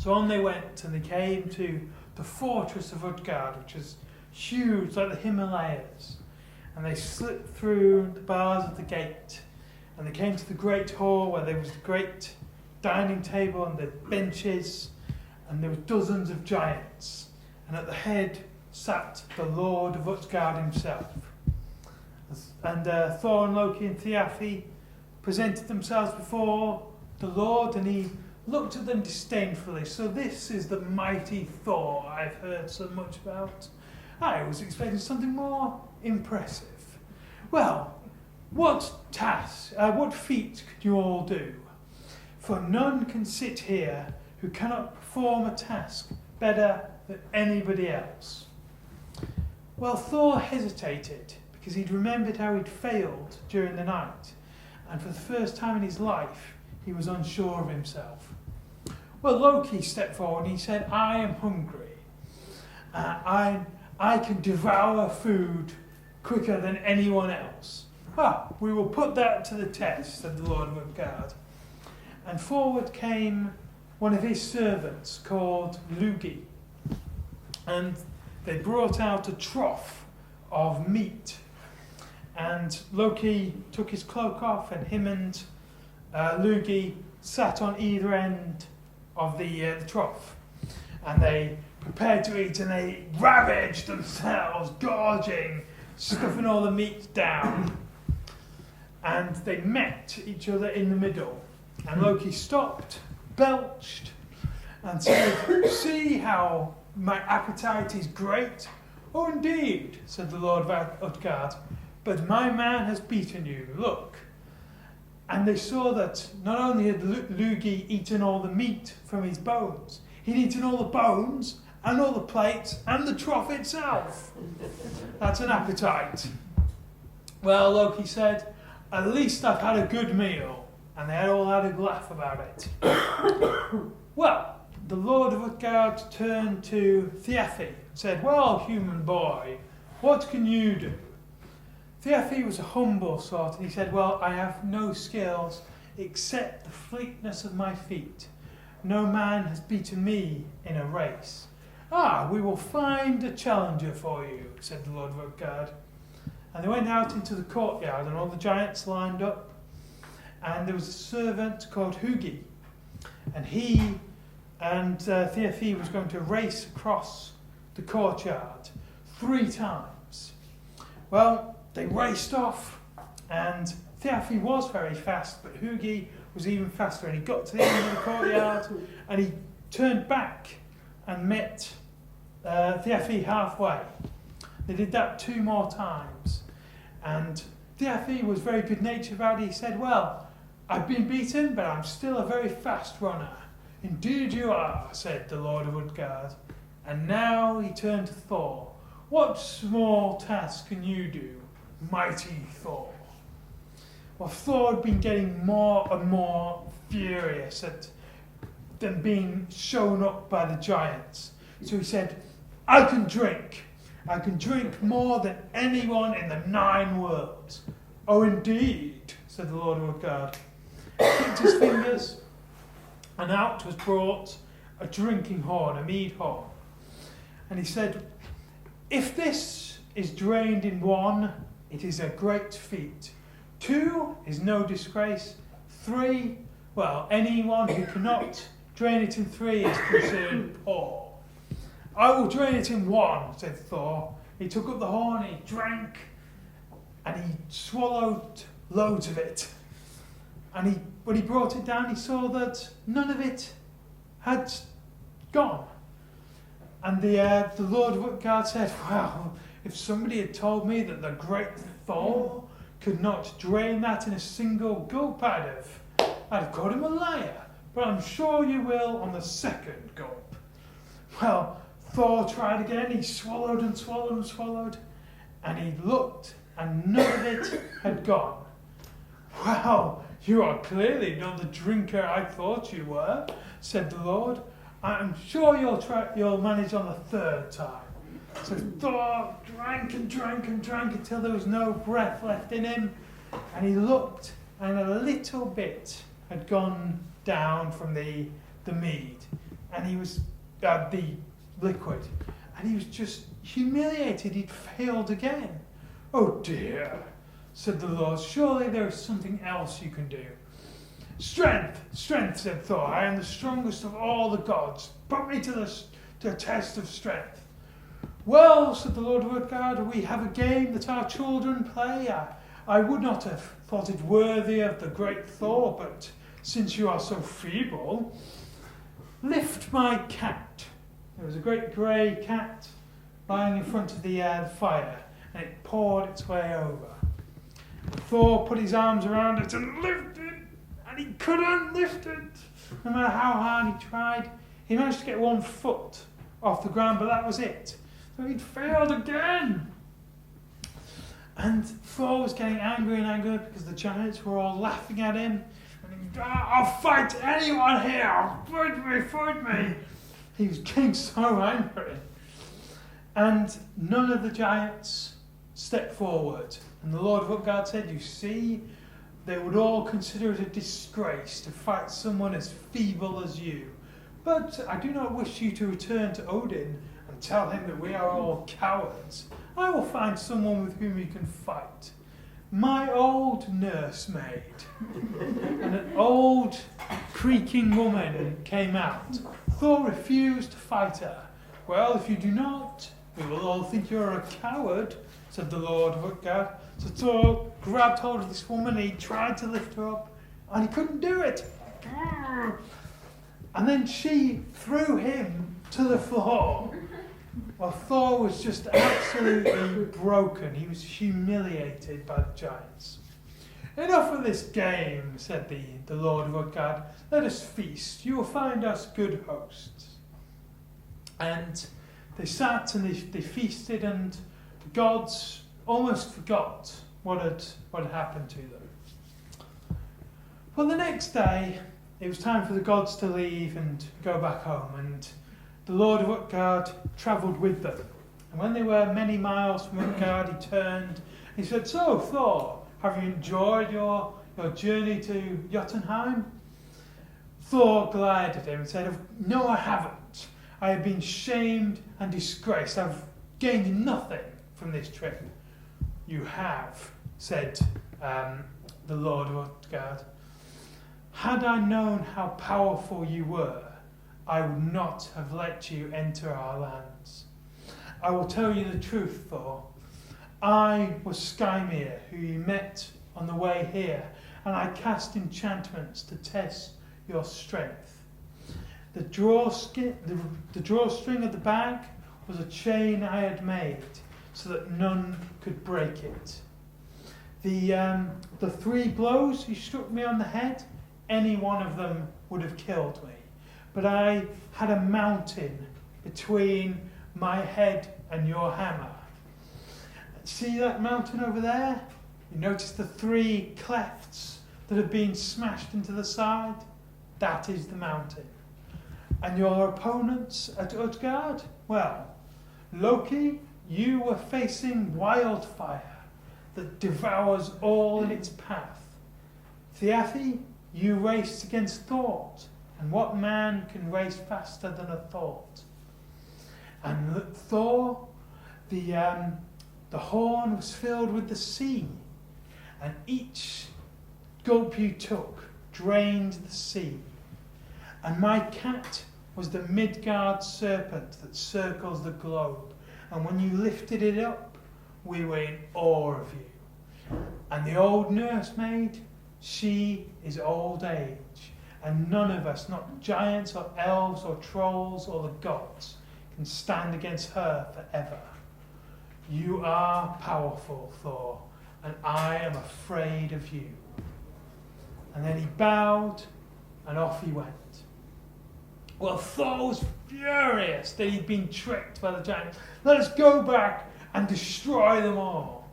So on they went, and they came to the fortress of Utgard, which is huge, like the Himalayas. And they slipped through the bars of the gate, and they came to the great hall where there was the great dining table and the benches, and there were dozens of giants. And at the head sat the Lord of Utgard himself. And Thor and Loki and Thiafi presented themselves before the Lord, and he looked at them disdainfully. So this is the mighty Thor I've heard so much about. I was expecting something more impressive. Well, what feat could you all do? For none can sit here who cannot perform a task better than anybody else. Well, Thor hesitated because he'd remembered how he'd failed during the night, and for the first time in his life, he was unsure of himself. Well, Loki stepped forward and he said, I am hungry. I can devour food quicker than anyone else. Well, we will put that to the test, said the Lord of Utgard. And forward came one of his servants called Lugi. And they brought out a trough of meat. And Loki took his cloak off, and him and Lugi sat on either end of the trough. And they prepared to eat, and they ravaged themselves, gorging, stuffing all the meat down. And they met each other in the middle. And Loki stopped, belched, and said, see how my appetite is great? Oh, indeed, said the Lord of Utgard, but my man has beaten you, look. And they saw that not only had Lugi eaten all the meat from his bones, he'd eaten all the bones and all the plates and the trough itself. That's an appetite. Well, Loki said, at least I've had a good meal. And they all had a laugh about it. Well, the Lord of Utgard turned to Thiafi and said, well, human boy, what can you do? Thiafi was a humble sort, and he said, well, I have no skills except the fleetness of my feet. No man has beaten me in a race. We will find a challenger for you, said the Lord of Utgard. And they went out into the courtyard, and all the giants lined up. And there was a servant called Hugi, and he and Thiafi was going to race across the courtyard 3 times. Well, they raced off, and Thiafi was very fast, but Hugi was even faster, and he got to the end of the courtyard, and he turned back and met Thiafi halfway. They did that 2 more times, and Thiafi was very good-natured about it. He said, well, I've been beaten, but I'm still a very fast runner. Indeed you are, said the Lord of Utgard. And now he turned to Thor. What small task can you do, mighty Thor? Well, Thor had been getting more and more furious at them being shown up by the giants. So he said, I can drink. I can drink more than anyone in the 9 worlds. Oh, indeed, said the Lord of Utgard. He clicked his fingers, and out was brought a drinking horn, a mead horn. And he said, if this is drained in 1, it is a great feat. 2 is no disgrace. 3, well, anyone who cannot drain it in 3 is considered poor. I will drain it in 1, said Thor. He took up the horn, he drank, and he swallowed loads of it. And when he brought it down, he saw that none of it had gone. And the Lord of Utgard said, well, if somebody had told me that the great Thor could not drain that in a single gulp, I'd have called him a liar. But I'm sure you will on the 2nd gulp. Well, Thor tried again. He swallowed and swallowed and swallowed. And he looked, and none of it had gone. Well, you are clearly not the drinker I thought you were, said the Lord. I'm sure you'll manage on the 3rd time. So Thor drank and drank and drank until there was no breath left in him. And he looked, and a little bit had gone down from the mead. and he was the liquid, and he was just humiliated. He'd failed again. "Oh dear," said the Lord, "surely there is something else you can do." "Strength, strength," said Thor. "I am the strongest of all the gods. Put me to the test of strength." "Well," said the Lord of Utgard, "we have a game that our children play. I would not have thought it worthy of the great Thor, but since you are so feeble, lift my cat." There was a great grey cat lying in front of the fire, and it poured its way over. And Thor put his arms around it and lifted, and he couldn't lift it. No matter how hard he tried, he managed to get one foot off the ground, but that was it. So he'd failed again. And Thor was getting angry and angry because the giants were all laughing at him. And "I'll fight anyone here! Fight me! He was getting so angry. And none of the giants stepped forward. And the Lord of Utgard said, "You see, they would all consider it a disgrace to fight someone as feeble as you. But I do not wish you to return to Odin and tell him that we are all cowards. I will find someone with whom you can fight. My old nursemaid." And an old creaking woman came out. Thor refused to fight her. "Well, if you do not, we will all think you're a coward," said the Lord of Utgard. So Thor grabbed hold of this woman, he tried to lift her up, and he couldn't do it. And then she threw him to the floor. Well, Thor was just absolutely broken. He was humiliated by the giants. "Enough of this game," said the Lord of Utgard. "Let us feast. You will find us good hosts." And they sat and they feasted, and the gods almost forgot what had happened to them. Well, the next day, it was time for the gods to leave and go back home, and the Lord of Utgard travelled with them. And when they were many miles from Utgard, he turned and he said, "So, Thor, have you enjoyed your journey to Jotunheim?" Thor glared at him and said, "No, I haven't. I have been shamed and disgraced. I've gained nothing from this trip." "You have," said the Lord of Utgard. "Had I known how powerful you were, I would not have let you enter our lands. I will tell you the truth, Thor. I was Skymir, who you met on the way here, and I cast enchantments to test your strength. The drawstring of the bag was a chain I had made, so that none could break it. The 3 blows you struck me on the head, any one of them would have killed me. But I had a mountain between my head and your hammer. See that mountain over there? You notice the 3 clefts that have been smashed into the side? That is the mountain. And your opponents at Utgard? Well, Loki, you were facing wildfire that devours all in its path. Thiafi, you raced against thought. And what man can race faster than a thought? And Thor, the horn was filled with the sea, and each gulp you took drained the sea. And my cat was the Midgard serpent that circles the globe, and when you lifted it up, we were in awe of you. And the old nursemaid, she is old age, and none of us, not giants or elves or trolls or the gods, can stand against her forever. You are powerful, Thor, and I am afraid of you." And then he bowed, and off he went. Well, Thor was furious that he'd been tricked by the giants. "Let us go back and destroy them all."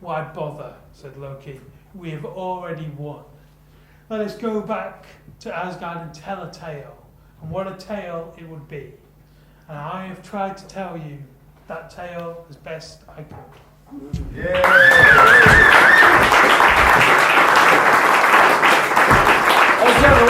"Why bother?" said Loki. "We have already won. Let us go back to Asgard and tell a tale, and what a tale it would be. And I have tried to tell you that tale as best I could." Yeah. Let's have a